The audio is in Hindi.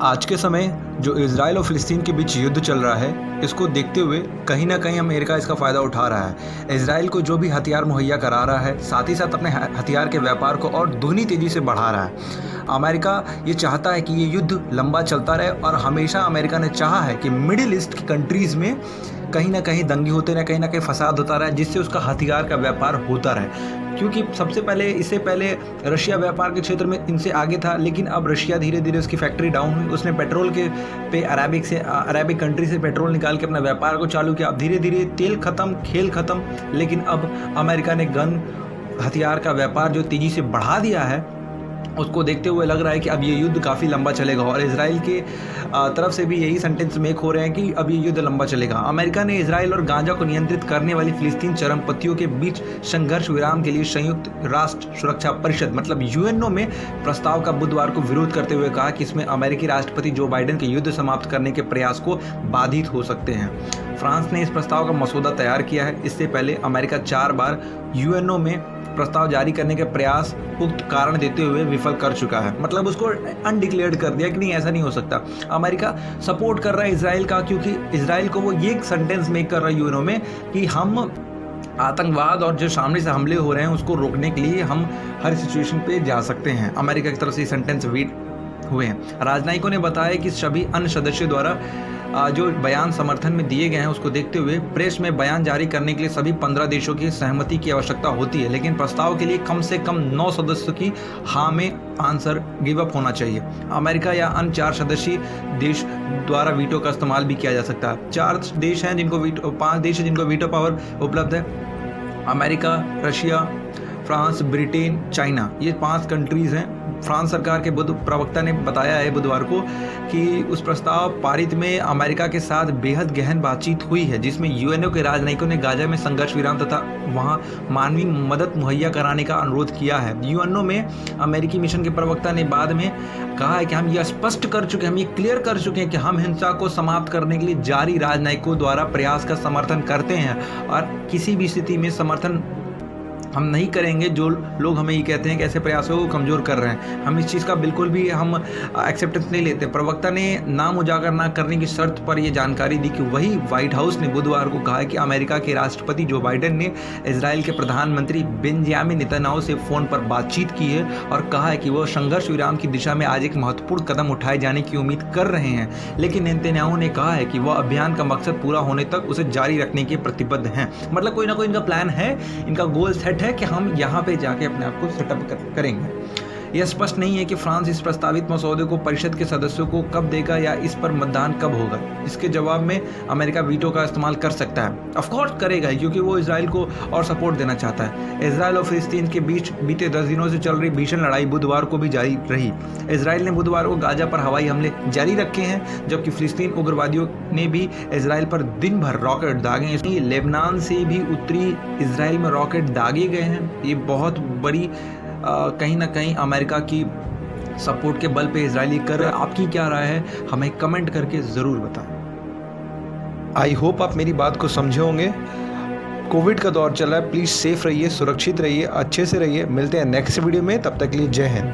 आज के समय जो इज़राइल और फ़िलिस्तीन के बीच युद्ध चल रहा है, इसको देखते हुए कहीं न कहीं अमेरिका इसका फ़ायदा उठा रहा है। इज़राइल को जो भी हथियार मुहैया करा रहा है, साथ ही साथ अपने हथियार के व्यापार को और दुगनी तेज़ी से बढ़ा रहा है। अमेरिका ये चाहता है कि ये युद्ध लंबा चलता रहे और हमेशा अमेरिका ने चाहा है कि मिडिल ईस्ट की कंट्रीज़ में कहीं न कहीं दंगे होते रहे, कहीं न कहीं फ़साद होता रहे, जिससे उसका हथियार का व्यापार होता रहे। क्योंकि इससे पहले रशिया व्यापार के क्षेत्र में इनसे आगे था, लेकिन अब रशिया धीरे धीरे उसकी फैक्ट्री डाउन हुई। उसने पेट्रोल के पे अरेबिक कंट्री से पेट्रोल निकाल के अपना व्यापार को चालू किया। अब धीरे धीरे तेल ख़त्म, खेल ख़त्म, लेकिन अब अमेरिका ने गन हथियार का व्यापार जो तेज़ी से बढ़ा दिया है, उसको देखते हुए लग रहा है कि अब ये युद्ध काफ़ी लंबा चलेगा। और इजराइल के तरफ से भी यही सेंटेंस मेक हो रहे हैं कि अब ये युद्ध लंबा चलेगा। अमेरिका ने इजराइल और गाजा को नियंत्रित करने वाली फिलिस्तीन चरमपंथियों के बीच संघर्ष विराम के लिए संयुक्त राष्ट्र सुरक्षा परिषद मतलब यूएनओ में प्रस्ताव का बुधवार को विरोध करते हुए कहा कि इसमें अमेरिकी राष्ट्रपति जो बाइडेन के युद्ध समाप्त करने के प्रयास को बाधित हो सकते हैं। फ्रांस ने इस प्रस्ताव का मसौदा तैयार किया है। इससे पहले अमेरिका 4 बार यूएनओ में प्रस्ताव जारी करने के प्रयास उक्त कारण देते हुए विफल कर चुका है। मतलब उसको अनडिक्लेयर्ड कर दिया कि नहीं, ऐसा नहीं हो सकता। अमेरिका सपोर्ट कर रहा है इजराइल का, क्योंकि इजराइल को वो ये सेंटेंस मेक कर रहा है यूएनओ में कि हम आतंकवाद और जो सामने से हमले हो रहे हैं उसको रोकने के लिए हम हर सिचुएशन पे जा सकते हैं। अमेरिका की तरफ से सेंटेंस वीट हुए हैं। राजनयिकों ने बताया कि सभी अन्य सदस्यों द्वारा जो बयान समर्थन में दिए गए हैं उसको देखते हुए प्रेस में बयान जारी करने के लिए सभी 15 देशों की सहमति की आवश्यकता होती है, लेकिन प्रस्ताव के लिए कम से कम 9 सदस्यों की हाँ में आंसर गिव अप होना चाहिए। अमेरिका या अन्य 4 सदस्यीय देश द्वारा वीटो का इस्तेमाल भी किया जा सकता है। 5 देश हैं जिनको वीटो पावर उपलब्ध है। America, Russia, France, Britain, China, ये 5 कंट्रीज़ हैं। फ्रांस सरकार के प्रवक्ता ने बताया है बुधवार को कि उस प्रस्ताव पारित में अमेरिका के साथ बेहद गहन बातचीत हुई है, जिसमें यूएनओ के राजनयिकों ने गाजा में संघर्ष विराम तथा वहां मानवीय मदद मुहैया कराने का अनुरोध किया है। यूएनओ में अमेरिकी मिशन के प्रवक्ता ने बाद में कहा है कि हम ये स्पष्ट कर चुके हैं, हम ये क्लियर कर चुके हैं कि हम हिंसा को समाप्त करने के लिए जारी राजनयिकों द्वारा प्रयास का समर्थन करते हैं और किसी भी स्थिति में समर्थन हम नहीं करेंगे जो लोग हमें ये कहते हैं कि ऐसे प्रयासों को कमज़ोर कर रहे हैं। हम इस चीज़ का बिल्कुल भी हम एक्सेप्टेंस नहीं लेते। प्रवक्ता ने नाम उजागर न करने की शर्त पर यह जानकारी दी कि वही व्हाइट हाउस ने बुधवार को कहा कि अमेरिका के राष्ट्रपति जो बाइडेन ने इजराइल के प्रधानमंत्री बेंजामिन नेतन्याहू से फ़ोन पर बातचीत की है और कहा है कि वह संघर्ष विराम की दिशा में आज एक महत्वपूर्ण कदम उठाए जाने की उम्मीद कर रहे हैं, लेकिन नेतन्याहू ने कहा है कि वह अभियान का मकसद पूरा होने तक उसे जारी रखने के प्रतिबद्ध हैं। मतलब कोई ना कोई इनका प्लान है, इनका गोल सेट है कि हम यहाँ पे जाके अपने आप को सेटअप करेंगे। यह स्पष्ट नहीं है कि फ्रांस इस प्रस्तावित मसौदे को परिषद के सदस्यों को कब देगा या इस पर मतदान कब होगा। इसके जवाब में अमेरिका वीटो का इस्तेमाल कर सकता है। ऑफ कोर्स करेगा, क्योंकि वो इजराइल को और सपोर्ट देना चाहता है। इजराइल और फिलिस्तीन के बीच बीते 10 दिनों से चल रही भीषण लड़ाई बुधवार को भी जारी रही। इजराइल ने बुधवार को गाजा पर हवाई हमले जारी रखे हैं, जबकि फिलिस्तीन उग्रवादियों ने भी इजराइल पर दिन भर रॉकेट दागे। लेबनान से भी उत्तरी इजराइल में रॉकेट दागे गए हैं। ये बहुत बड़ी कहीं ना कहीं अमेरिका की सपोर्ट के बल पे इजरायली कर रहे हैं। आपकी क्या राय है, हमें कमेंट करके ज़रूर बताएं। आई होप आप मेरी बात को समझे होंगे। कोविड का दौर चल रहा है, प्लीज़ सेफ रहिए, सुरक्षित रहिए, अच्छे से रहिए। मिलते हैं नेक्स्ट वीडियो में, तब तक के लिए जय हिंद।